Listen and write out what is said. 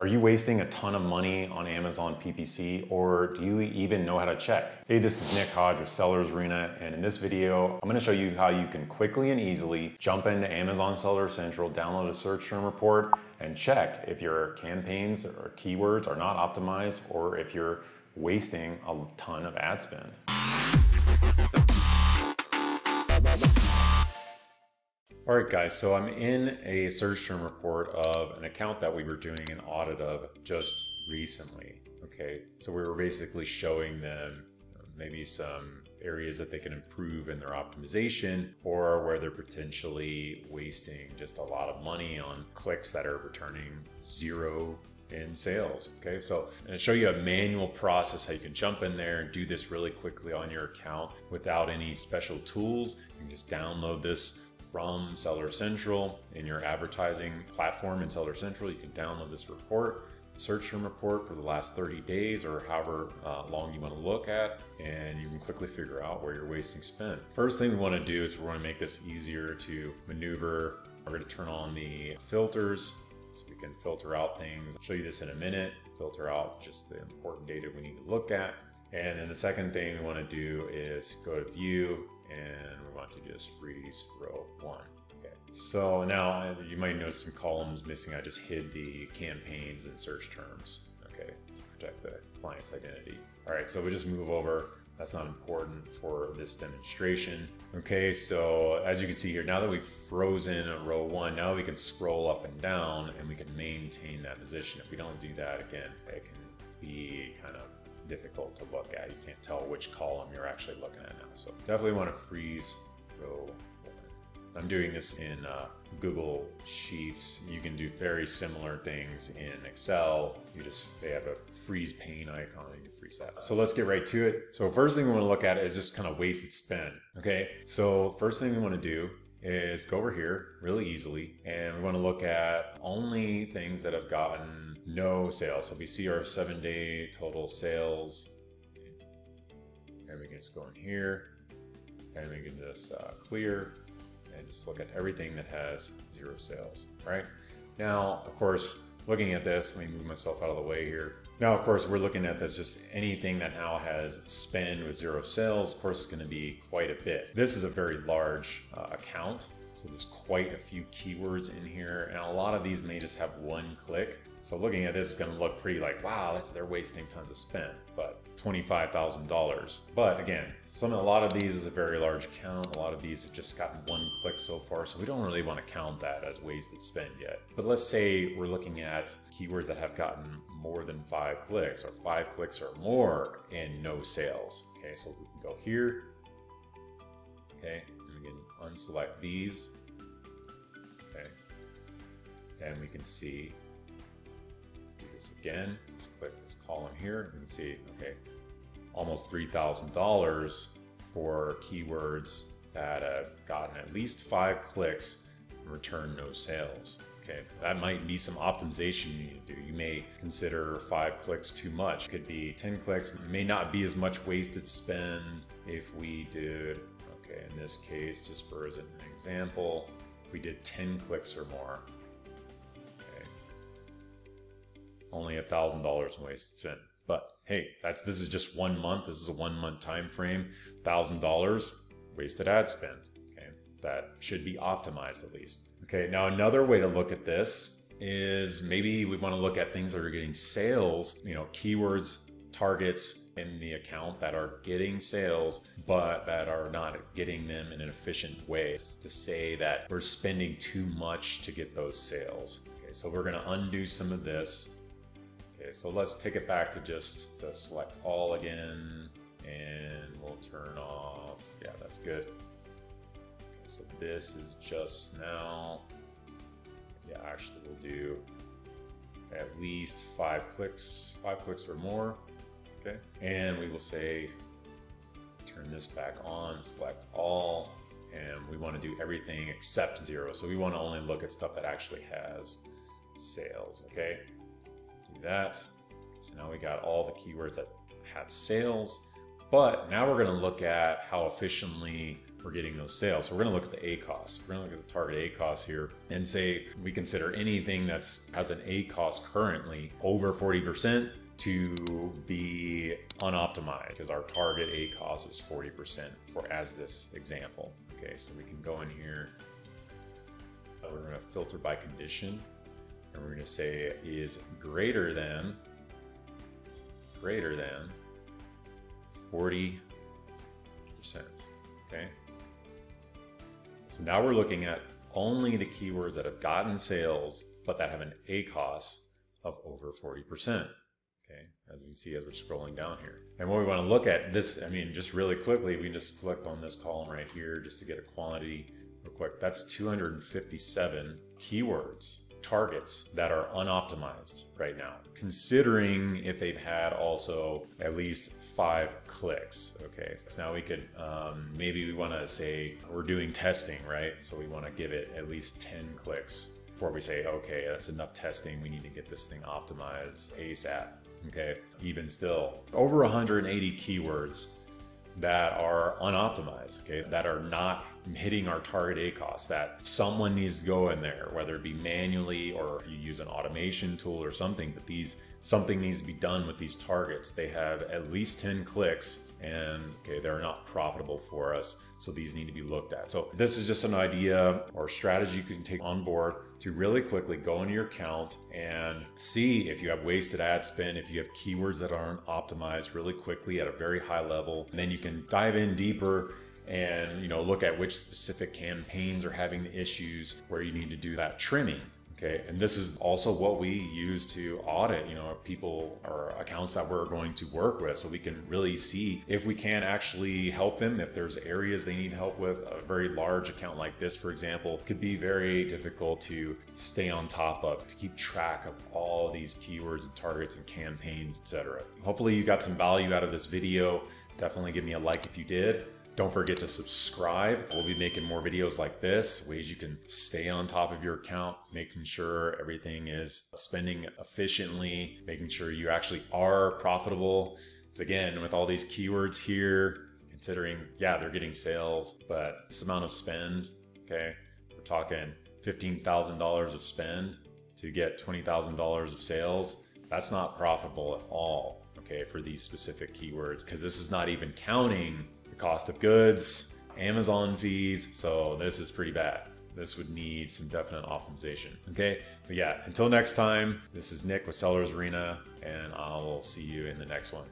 Are you wasting a ton of money on Amazon PPC, or do you even know how to check? Hey, this is Nick Hodge with Sellers Arena, and in this video, I'm gonna show you how you can quickly and easily jump into Amazon Seller Central, download a search term report, and check if your campaigns or keywords are not optimized, or if you're wasting a ton of ad spend. All right, guys, so I'm in a search term report of an account that we were doing an audit of just recently, okay? So we were basically showing them maybe some areas that they can improve in their optimization, or where they're potentially wasting just a lot of money on clicks that are returning zero in sales. Okay, so I'm going to show you a manual process how you can jump in there and do this really quickly on your account without any special tools. You can just download this from Seller Central in your advertising platform in Seller Central. You can download this report, search term report for the last 30 days or however long you want to look at, and you can quickly figure out where you're wasting spend. First thing we want to do is we want to make this easier to maneuver. We're going to turn on the filters so we can filter out things. I'll show you this in a minute. Filter out just the important data we need to look at. And then the second thing we want to do is go to view, and we want to just freeze row 1. Okay. So now you might notice some columns missing. I just hid the campaigns and search terms, okay, to protect the client's identity. All right, so we just move over. That's not important for this demonstration. Okay, so as you can see here, now that we've frozen row 1, now we can scroll up and down and we can maintain that position. If we don't do that, again, it can be kind of difficult to look at. You can't tell which column you're actually looking at now. So definitely want to freeze row 1. I'm doing this in Google Sheets. You can do very similar things in Excel. They have a freeze pane icon, and you can freeze that. So let's get right to it. So first thing we want to look at is just kind of wasted spend. Okay, so first thing we want to do is go over here really easily, and we want to look at only things that have gotten no sales. So we see our 7-day total sales, and we can just go in here and we can just clear and just look at everything that has 0 sales. Right now, of course, looking at this, let me move myself out of the way here. Now, of course, we're looking at this, just anything that now has spend with 0 sales. Of course, it's going to be quite a bit. This is a very large account, so there's quite a few keywords in here, and a lot of these may just have 1 click. So looking at this is going to look pretty like, wow, they're wasting tons of spend, but $25,000. But again, a lot of these is a very large account. A lot of these have just gotten 1 click so far, so we don't really want to count that as wasted spend yet. But let's say we're looking at keywords that have gotten more than 5 clicks, or 5 clicks or more and no sales. Okay, so we can go here, okay, and we can unselect these, okay, and we can see, do this again, let's click this column here, and we can see, okay, almost $3,000 for keywords that have gotten at least 5 clicks and return no sales. Okay, that might be some optimization you need to do. You may consider 5 clicks too much. It could be 10 clicks. It may not be as much wasted spend if we did, okay, in this case, just for as an example, if we did 10 clicks or more, okay, only $1,000 in wasted spend. But hey, this is just 1 month. This is a 1 month time frame. $1,000 wasted ad spend. Okay, that should be optimized at least. Okay, now another way to look at this is maybe we want to look at things that are getting sales, keywords, targets in the account that are getting sales, but that are not getting them in an efficient way. It's to say that we're spending too much to get those sales. Okay, so we're going to undo some of this. Okay, so let's take it back to just select all again, and we'll turn off. Yeah, that's good. So this is just now, yeah, actually we'll do at least 5 clicks or more, okay? And we will say, turn this back on, select all, and we want to do everything except 0. So we want to only look at stuff that actually has sales, okay? So do that. So now we got all the keywords that have sales, but now we're going to look at how efficiently we're getting those sales. So we're going to look at the ACoS. We're going to look at the target ACoS here and say we consider anything that's has an ACoS currently over 40% to be unoptimized, because our target ACoS is 40% for as this example. Okay, so we can go in here. We're going to filter by condition, and we're going to say is greater than 40%. Okay. So now we're looking at only the keywords that have gotten sales, but that have an ACoS of over 40%. Okay, as we see as we're scrolling down here. And what we want to look at this, I mean, just really quickly, we just click on this column right here just to get a quantity real quick. That's 257 keywords, targets that are unoptimized right now, considering if they've had also at least 5 clicks. Okay, so now we could maybe we want to say we're doing testing, right? So we want to give it at least 10 clicks before we say, okay, that's enough testing, we need to get this thing optimized ASAP. Okay, even still, over 180 keywords that are unoptimized, okay, that are not hitting our target ACoS, that someone needs to go in there, whether it be manually or if you use an automation tool or something, but something needs to be done with these targets. They have at least 10 clicks and okay, they're not profitable for us. So these need to be looked at. So this is just an idea or strategy you can take on board to really quickly go into your account and see if you have wasted ad spend, if you have keywords that aren't optimized really quickly at a very high level. And then you can dive in deeper and look at which specific campaigns are having the issues where you need to do that trimming. Okay, and this is also what we use to audit, people or accounts that we're going to work with, so we can really see if we can actually help them, if there's areas they need help with. A very large account like this, for example, could be very difficult to stay on top of, to keep track of all these keywords and targets and campaigns, etc. Hopefully you got some value out of this video. Definitely give me a like if you did. Don't forget to subscribe. We'll be making more videos like this, ways you can stay on top of your account, making sure everything is spending efficiently, making sure you actually are profitable. So again, with all these keywords here, considering, yeah, they're getting sales, but this amount of spend, okay, we're talking $15,000 of spend to get $20,000 of sales. That's not profitable at all, okay, for these specific keywords, because this is not even counting the cost of goods, Amazon fees. So this is pretty bad. This would need some definite optimization. Okay, but yeah, until next time, this is Nick with Sellers Arena, and I'll see you in the next one.